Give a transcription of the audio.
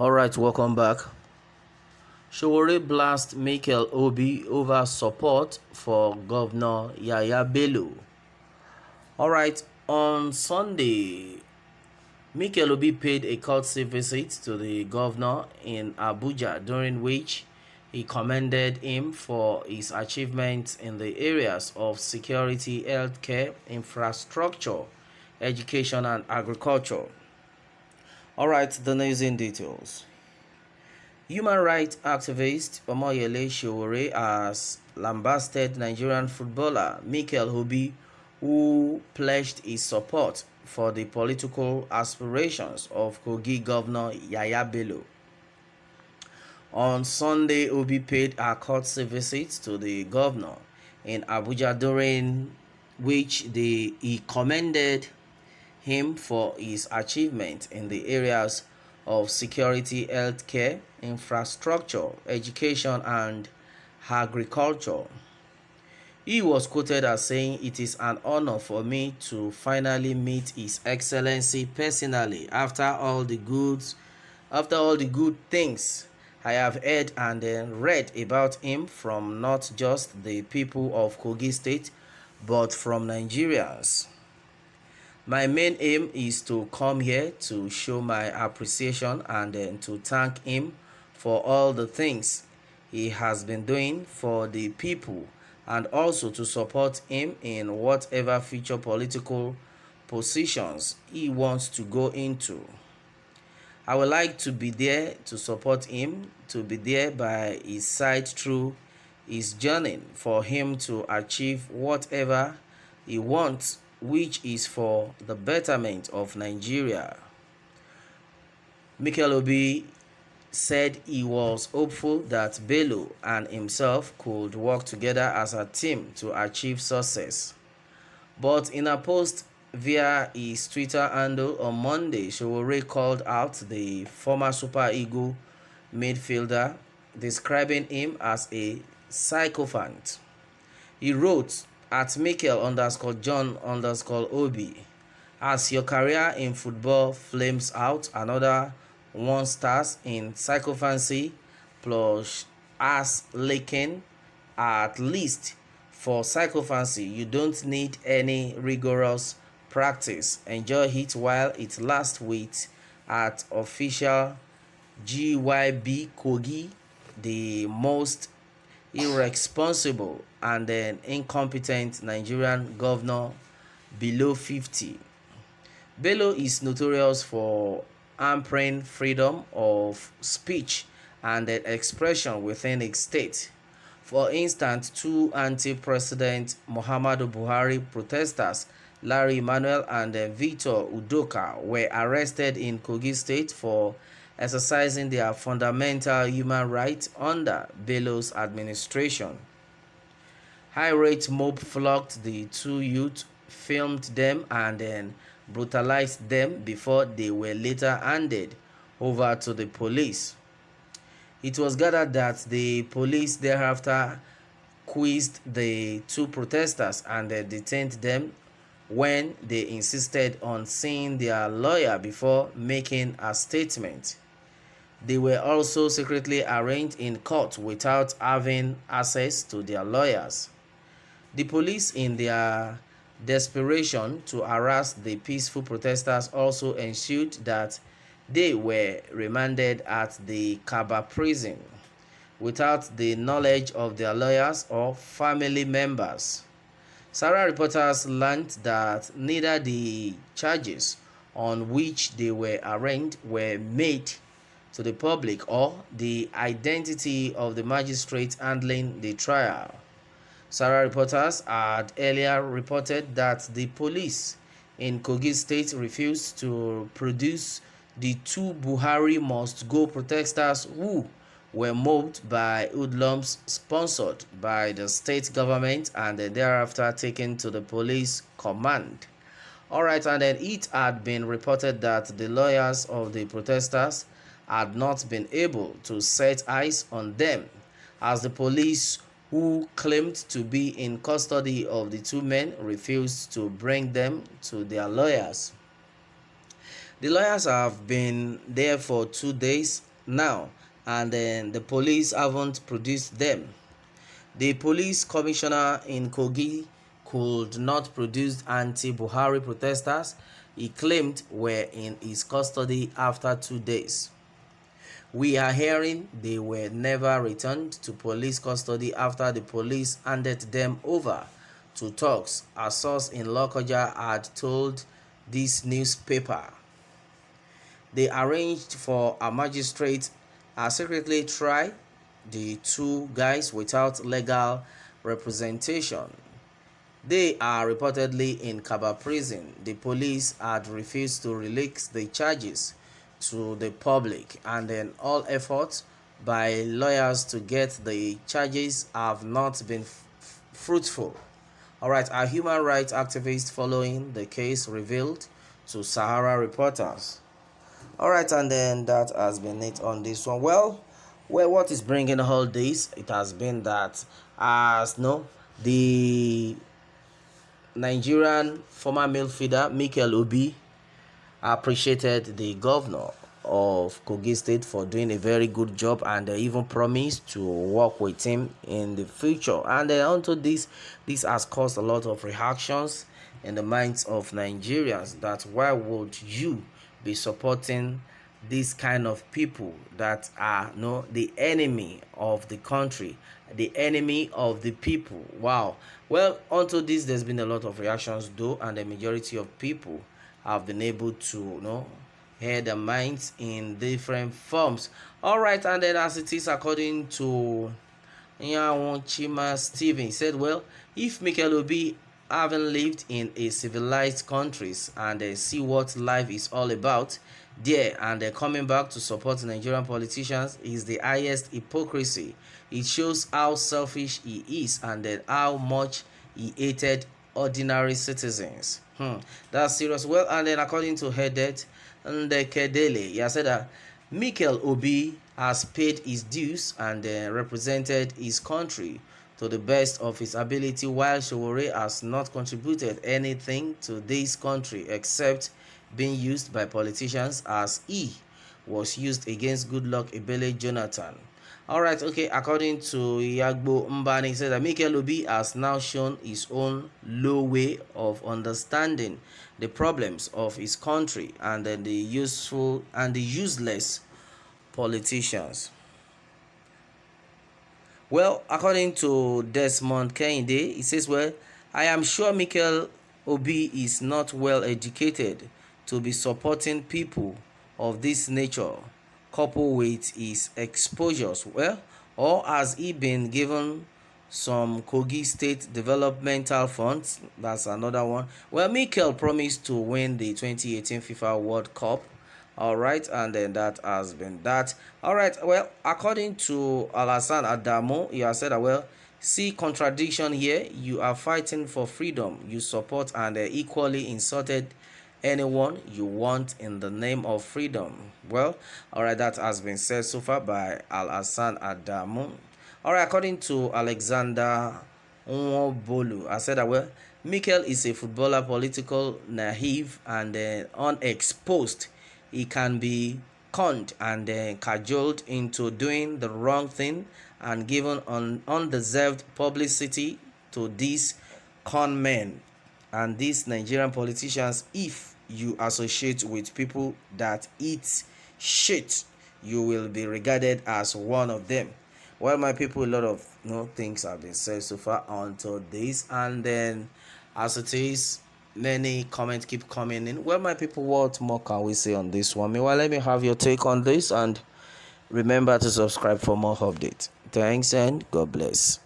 Alright, welcome back. SOWORE blast MIKEL OBI over support for Governor Yaya Bello. Alright, on Sunday, MIKEL OBI paid a courtesy visit to the governor in Abuja, during which he commended him for his achievements in the areas of security, healthcare, infrastructure, education, and agriculture. Alright, the news in details. Human rights activist Omoyele Sowore has lambasted Nigerian footballer MIKEL OBI, who pledged his support for the political aspirations of KOGI Governor Yaya Bello. On Sunday, Obi paid a courtesy visit to the governor in Abuja, during which he commended him for his achievement in the areas of security, healthcare, infrastructure, education, and agriculture. He was quoted as saying, "It is an honor for me to finally meet His Excellency personally after all the good things I have heard and read about him from not just the people of Kogi State, but from Nigerians. My main aim is to come here to show my appreciation and to thank him for all the things he has been doing for the people, and also to support him in whatever future political positions he wants to go into. I would like to be there to support him, to be there by his side through his journey, for him to achieve whatever he wants, which is for the betterment of Nigeria." MIKEL OBI said he was hopeful that Bello and himself could work together as a team to achieve success. But in a post via his Twitter handle on Monday, Sowore called out the former Super Eagle midfielder, describing him as a sycophant. He wrote, at Mikel_John_Obi, "As your career in football flames out, another one stars in sycophancy plus ass licking. At least for sycophancy, you don't need any rigorous practice. Enjoy it while it lasts with at official GYB Kogi, the most irresponsible and incompetent Nigerian governor below 50. Bello is notorious for hampering freedom of speech and expression within his state. For instance, two anti-President Muhammadu Buhari protesters, Larry Emmanuel and Victor Udoka, were arrested in Kogi State for exercising their fundamental human rights under Bello's administration. High-rate mob flocked the two youth, filmed them, and then brutalized them before they were later handed over to the police. It was gathered that the police thereafter quizzed the two protesters and detained them when they insisted on seeing their lawyer before making a statement. They were also secretly arraigned in court without having access to their lawyers. The police, in their desperation to harass the peaceful protesters, also ensured that they were remanded at the Kaba prison without the knowledge of their lawyers or family members. Sarah reporters learned that neither the charges on which they were arraigned were made to the public or the identity of the magistrate handling the trial. Sarah reporters had earlier reported that the police in Kogi State refused to produce the two Buhari must go protesters who were mobbed by hoodlums sponsored by the state government and thereafter taken to the police command. Alright, and then it had been reported that the lawyers of the protesters had not been able to set eyes on them, as the police, who claimed to be in custody of the two men, refused to bring them to their lawyers. The lawyers have been there for 2 days now, and then the police haven't produced them. The police commissioner in Kogi could not produce anti-Buhari protesters he claimed were in his custody after 2 days. We are hearing they were never returned to police custody after the police handed them over to thugs, a source in Lokoja had told this newspaper. They arranged for a magistrate to secretly try the two guys without legal representation. They are reportedly in Kaba prison. The police had refused to release the charges to the public, and then all efforts by lawyers to get the charges have not been fruitful. Alright, a human rights activist following the case revealed to Sahara reporters. Alright, and then that has been it on this one. Well, what is bringing all this? It has been that, as no, the Nigerian former midfielder MIKEL OBI appreciated the governor of Kogi State for doing a very good job, and even promised to work with him in the future. And then onto this has caused a lot of reactions in the minds of Nigerians, that why would you be supporting these kind of people that are the enemy of the country, the enemy of the people? Wow. Well, onto this there's been a lot of reactions though, and the majority of people have been able to hear their minds in different forms. All right, and then as it is, according to Chima Steven, he said, well, if Mikel Obi having lived in a civilized countries and see what life is all about there, and coming back to support Nigerian politicians is the highest hypocrisy. It shows how selfish he is, and then how much he hated ordinary citizens. That's serious. Well, and then according to Hedet Ndekedele, he has said that Mikel Obi has paid his dues and represented his country to the best of his ability, while SOWORE has not contributed anything to this country except being used by politicians as he was used against Goodluck Ebele Jonathan. Alright, okay, according to Yagbo Mbani, he said that Mikel Obi has now shown his own low way of understanding the problems of his country and the useful and the useless politicians. Well, according to Desmond Kehinde, he says, well, I am sure Mikel Obi is not well educated to be supporting people of this nature, coupled with his exposures. Well, or has he been given some Kogi State developmental funds? That's another one. Well, Mikel promised to win the 2018 FIFA World Cup. All right, and then that has been that. All right, well, according to Alassane Adamo, he has said that, well, see contradiction here. You are fighting for freedom, you support and equally insulted anyone you want in the name of freedom. Well, all right, that has been said so far by Alassane Adamo. All right, according to Alexander Nwobolu, I said that, well, Mikel is a footballer, political, naive and unexposed. He can be conned and cajoled into doing the wrong thing and given undeserved publicity to these con men and these Nigerian politicians. If you associate with people that eat shit, you will be regarded as one of them. Well, my people, a lot of things have been said so far onto this, and then as it is, many comments keep coming in. Well, my people, what more can we say on this one? Meanwhile, let me have your take on this, and remember to subscribe for more updates. Thanks and God bless.